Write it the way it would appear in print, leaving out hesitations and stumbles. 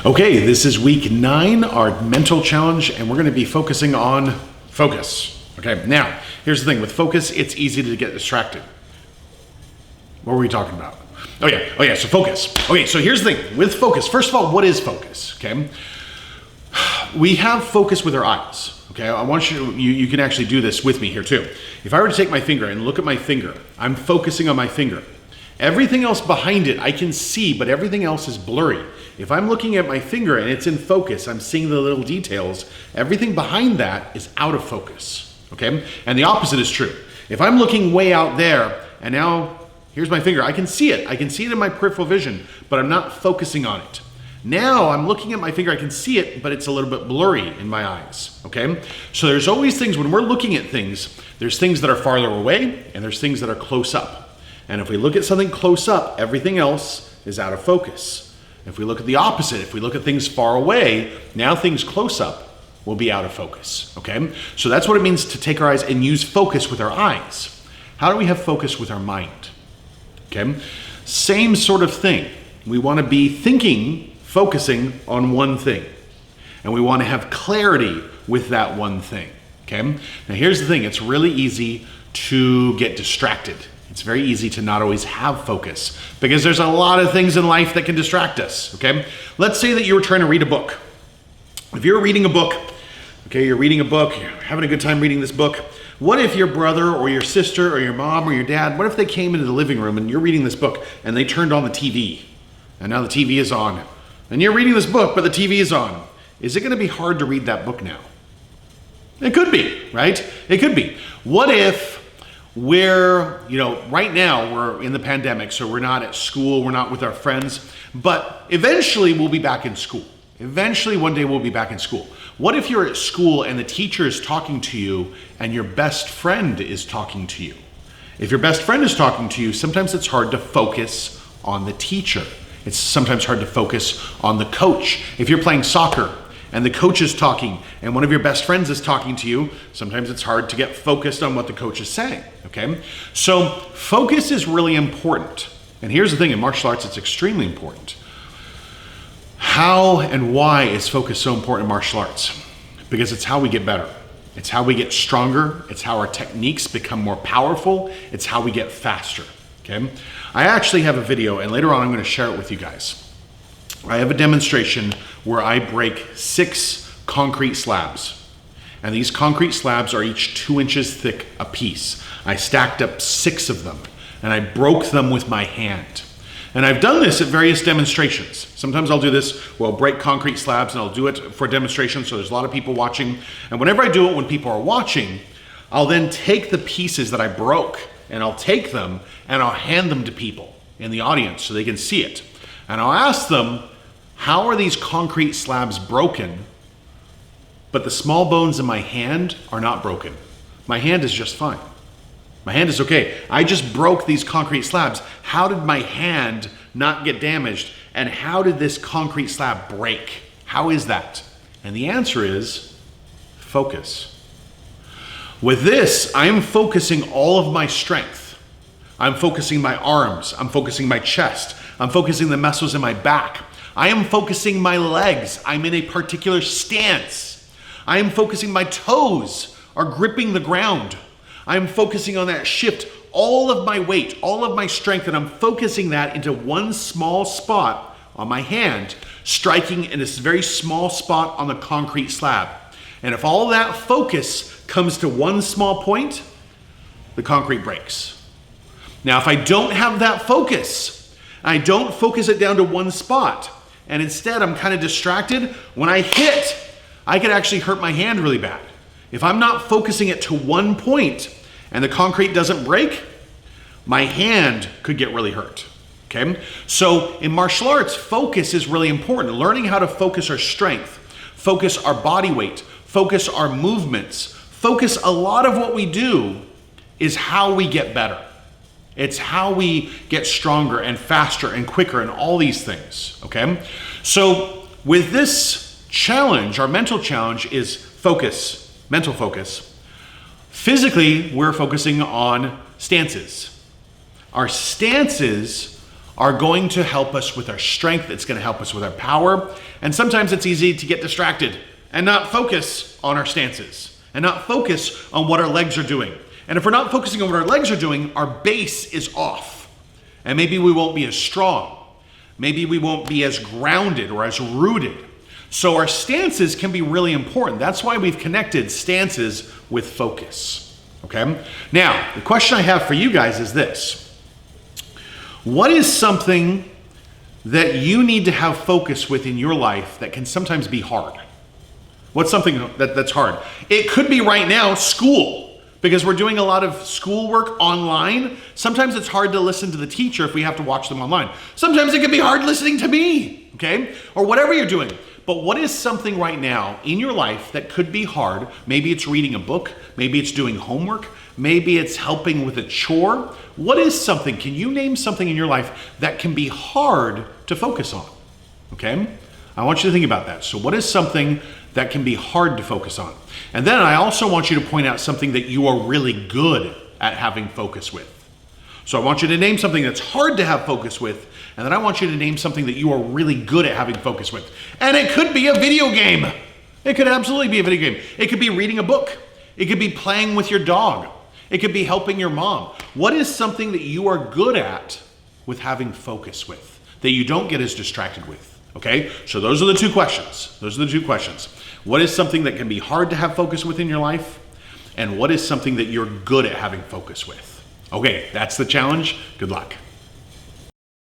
Okay, this is week 9, our mental challenge, and we're going to be focusing on focus. Okay, now, here's the thing. With focus, it's easy to get distracted. What were we talking about? Oh yeah, so focus. Okay, so here's the thing. With focus, first of all, what is focus? Okay, we have focus with our eyes. Okay, I want you can actually do this with me here too. If I were to take my finger and look at my finger, I'm focusing on my finger. Everything else behind it I can see, but everything else is blurry. If I'm looking at my finger and it's in focus, I'm seeing the little details. Everything behind that is out of focus, okay? And the opposite is true. If I'm looking way out there and now here's my finger, I can see it. I can see it in my peripheral vision, but I'm not focusing on it. Now I'm looking at my finger, I can see it, but it's a little bit blurry in my eyes, okay? So there's always things, when we're looking at things, there's things that are farther away and there's things that are close up. And if we look at something close up, everything else is out of focus. If we look at the opposite, if we look at things far away, now things close up will be out of focus, okay? So that's what it means to take our eyes and use focus with our eyes. How do we have focus with our mind? Okay, same sort of thing. We want to be thinking, focusing on one thing. And we want to have clarity with that one thing, okay? Now here's the thing, it's really easy to get distracted. It's very easy to not always have focus because there's a lot of things in life that can distract us, okay? Let's say that you were trying to read a book. If you're reading a book, okay, you're reading a book, you're having a good time reading this book. What if your brother or your sister or your mom or your dad, what if they came into the living room and you're reading this book and they turned on the TV and now the TV is on and you're reading this book but the TV is on? Is it going to be hard to read that book now? It could be, right? It could be. What if right now we're in the pandemic, so we're not at school, we're not with our friends, but eventually we'll be back in school. Eventually one day we'll be back in school. What if you're at school and the teacher is talking to you and your best friend is talking to you? If your best friend is talking to you, sometimes it's hard to focus on the teacher. It's sometimes hard to focus on the coach. If you're playing soccer and the coach is talking and one of your best friends is talking to you, sometimes it's hard to get focused on what the coach is saying, okay? So focus is really important. And here's the thing, in martial arts, it's extremely important. How and why is focus so important in martial arts? Because it's how we get better. It's how we get stronger. It's how our techniques become more powerful. It's how we get faster, okay? I actually have a video, and later on I'm going to share it with you guys. I have a demonstration where I break 6 concrete slabs. And these concrete slabs are each 2 inches thick a piece. I stacked up 6 of them, and I broke them with my hand. And I've done this at various demonstrations. Sometimes I'll do this, where I'll break concrete slabs and I'll do it for a demonstration, so there's a lot of people watching. And whenever I do it when people are watching, I'll then take the pieces that I broke and I'll take them and I'll hand them to people in the audience so they can see it. And I'll ask them, how are these concrete slabs broken, but the small bones in my hand are not broken? My hand is just fine. My hand is okay. I just broke these concrete slabs. How did my hand not get damaged? And how did this concrete slab break? How is that? And the answer is focus. With this, I am focusing all of my strength. I'm focusing my arms. I'm focusing my chest. I'm focusing the muscles in my back. I am focusing my legs. I'm in a particular stance. I am focusing my toes are gripping the ground. I'm focusing on that shift, all of my weight, all of my strength, and I'm focusing that into one small spot on my hand, striking in this very small spot on the concrete slab. And if all that focus comes to one small point, the concrete breaks. Now, if I don't have that focus, I don't focus it down to one spot, and instead I'm kind of distracted, when I hit, I could actually hurt my hand really bad. If I'm not focusing it to one point and the concrete doesn't break, my hand could get really hurt, okay? So in martial arts, focus is really important. Learning how to focus our strength, focus our body weight, focus our movements, focus a lot of what we do is how we get better. It's how we get stronger and faster and quicker and all these things, okay? So with this challenge, our mental challenge is focus. Mental focus. Physically, we're focusing on stances. Our stances are going to help us with our strength. It's going to help us with our power. And sometimes it's easy to get distracted and not focus on our stances and not focus on what our legs are doing. And if we're not focusing on what our legs are doing, our base is off. And maybe we won't be as strong. Maybe we won't be as grounded or as rooted. So our stances can be really important. That's why we've connected stances with focus. Okay? Now, the question I have for you guys is this. What is something that you need to have focus with in your life that can sometimes be hard? What's something that's hard? It could be right now school, because we're doing a lot of schoolwork online. Sometimes it's hard to listen to the teacher if we have to watch them online. Sometimes it can be hard listening to me, okay? Or whatever you're doing. But what is something right now in your life that could be hard? Maybe it's reading a book. Maybe it's doing homework. Maybe it's helping with a chore. What is something? Can you name something in your life that can be hard to focus on? Okay? I want you to think about that. So what is something that can be hard to focus on? And then I also want you to point out something that you are really good at having focus with. So I want you to name something that's hard to have focus with, and then I want you to name something that you are really good at having focus with. And it could be a video game. It could absolutely be a video game. It could be reading a book. It could be playing with your dog. It could be helping your mom. What is something that you are good at with having focus with, that you don't get as distracted with? Okay, so those are the two questions. Those are the two questions. What is something that can be hard to have focus with in your life? And what is something that you're good at having focus with? Okay, that's the challenge. Good luck.